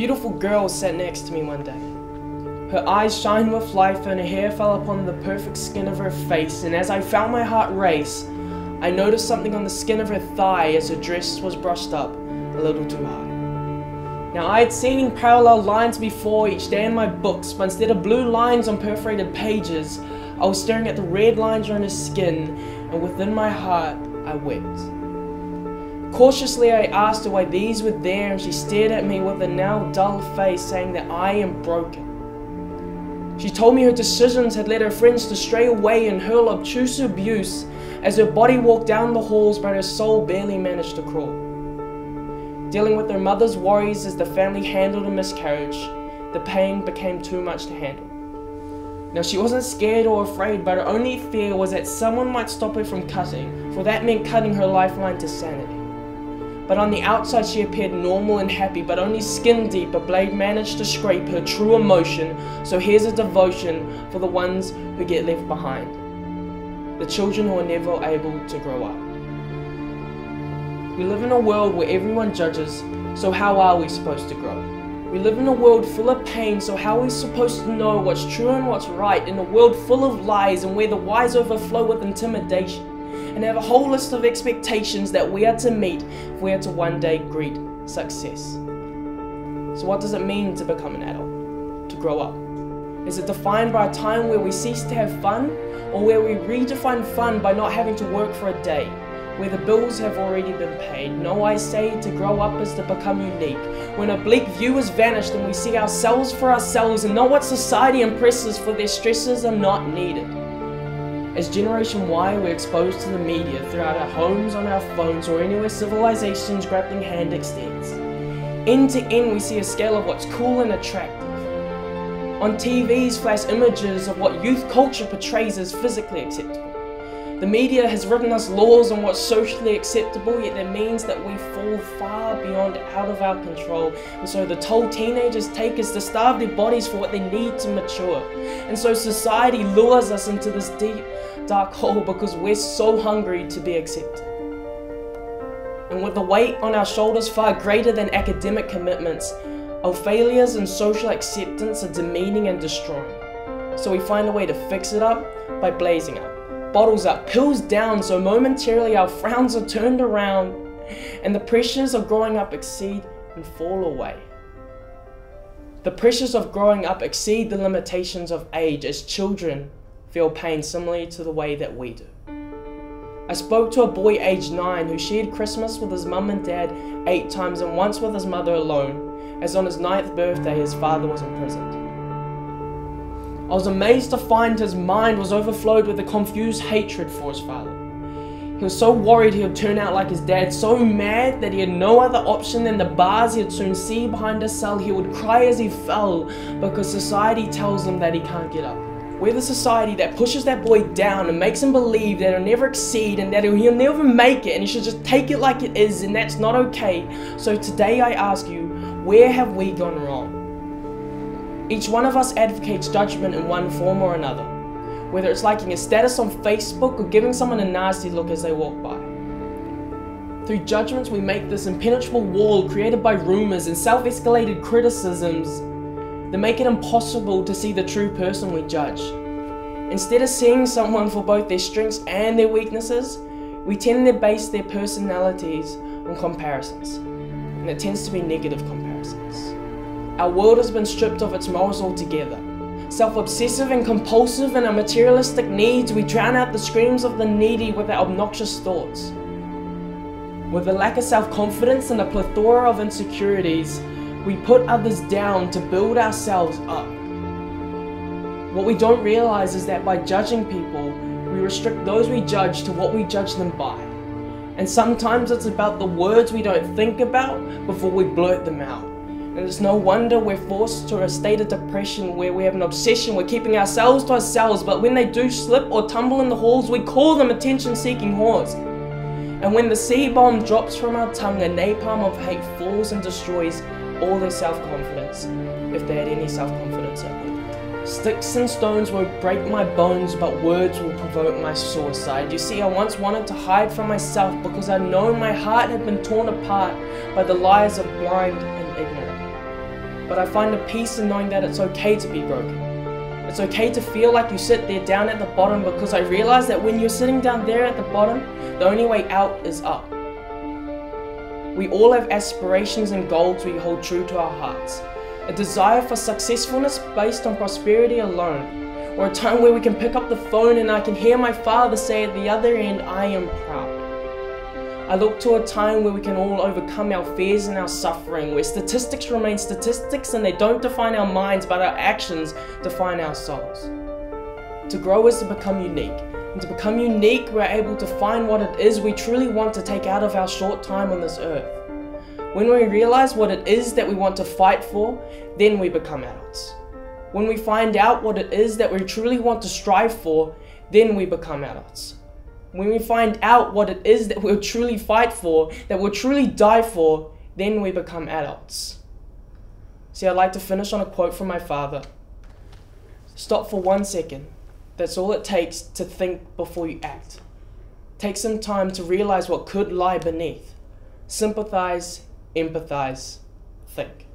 beautiful girl sat next to me one day. Her eyes shined with life and her hair fell upon the perfect skin of her face, and as I felt my heart race, I noticed something on the skin of her thigh as her dress was brushed up a little too high. Now I had seen parallel lines before each day in my books, but instead of blue lines on perforated pages, I was staring at the red lines on her skin, and within my heart, I wept. Cautiously I asked her why these were there, and she stared at me with a now dull face, saying that I am broken. She told me her decisions had led her friends to stray away and hurl obtuse abuse as her body walked down the halls, but her soul barely managed to crawl. Dealing with her mother's worries as the family handled a miscarriage, the pain became too much to handle. Now she wasn't scared or afraid, but her only fear was that someone might stop her from cutting, for that meant cutting her lifeline to sanity. But on the outside she appeared normal and happy, but only skin deep a blade managed to scrape her true emotion, so here's a devotion for the ones who get left behind. The children who are never able to grow up. We live in a world where everyone judges, so how are we supposed to grow? We live in a world full of pain, so how are we supposed to know what's true and what's right in a world full of lies and where the wise overflow with intimidation and have a whole list of expectations that we are to meet if we are to one day greet success? So what does it mean to become an adult, to grow up? Is it defined by a time where we cease to have fun, or where we redefine fun by not having to work for a day, where the bills have already been paid? No, I say to grow up is to become unique, when a bleak view has vanished and we see ourselves for ourselves and know what society impresses, for their stresses are not needed. As Generation Y, we're exposed to the media throughout our homes, on our phones, or anywhere civilization's grappling hand extends. End to end, we see a scale of what's cool and attractive. On TVs flash images of what youth culture portrays as physically acceptable. The media has written us laws on what's socially acceptable, yet that means that we fall far beyond out of our control. And so the toll teenagers take is to starve their bodies for what they need to mature. And so society lures us into this deep, dark hole because we're so hungry to be accepted. And with the weight on our shoulders far greater than academic commitments, our failures and social acceptance are demeaning and destroying. So we find a way to fix it up by blazing up. Bottles up, pills down, so momentarily our frowns are turned around and the pressures of growing up exceed and fall away. The pressures of growing up exceed the limitations of age as children feel pain similarly to the way that we do. I spoke to a boy aged 9 who shared Christmas with his mum and dad 8 times and once with his mother alone, as on his 9th birthday his father was imprisoned. I was amazed to find his mind was overflowed with a confused hatred for his father. He was so worried he would turn out like his dad, so mad that he had no other option than the bars he'd soon see behind his cell. He would cry as he fell because society tells him that he can't get up. We're the society that pushes that boy down and makes him believe that he'll never exceed and that he'll never make it and he should just take it like it is, and that's not okay. So today I ask you, where have we gone wrong? Each one of us advocates judgment in one form or another, whether it's liking a status on Facebook or giving someone a nasty look as they walk by. Through judgments, we make this impenetrable wall created by rumors and self-escalated criticisms that make it impossible to see the true person we judge. Instead of seeing someone for both their strengths and their weaknesses, we tend to base their personalities on comparisons, and it tends to be negative comparisons. Our world has been stripped of its morals altogether. Self-obsessive and compulsive in our materialistic needs, we drown out the screams of the needy with our obnoxious thoughts. With a lack of self-confidence and a plethora of insecurities, we put others down to build ourselves up. What we don't realize is that by judging people, we restrict those we judge to what we judge them by. And sometimes it's about the words we don't think about before we blurt them out. And it's no wonder we're forced to a state of depression where we have an obsession with keeping ourselves to ourselves, but when they do slip or tumble in the halls, we call them attention-seeking whores. And when the C-bomb drops from our tongue, a napalm of hate falls and destroys all their self-confidence, if they had any self-confidence at all. Sticks and stones won't break my bones, but words will provoke my suicide. You see, I once wanted to hide from myself because I'd known my heart had been torn apart by the lies of blind and ignorant. but I find a peace in knowing that it's okay to be broken. It's okay to feel like you sit there down at the bottom, because I realize that when you're sitting down there at the bottom, the only way out is up. We all have aspirations and goals we hold true to our hearts. A desire for successfulness based on prosperity alone, or a time where we can pick up the phone and I can hear my father say at the other end, "I am proud." I look to a time where we can all overcome our fears and our suffering, where statistics remain statistics and they don't define our minds, but our actions define our souls. To grow is to become unique, and to become unique, we're able to find what it is we truly want to take out of our short time on this earth. When we realize what it is that we want to fight for, then we become adults. When we find out what it is that we truly want to strive for, then we become adults. When we find out what it is that we'll truly fight for, that we'll truly die for, then we become adults. See, I'd like to finish on a quote from my father. Stop for 1 second. That's all it takes to think before you act. Take some time to realize what could lie beneath. Sympathize, empathize, think.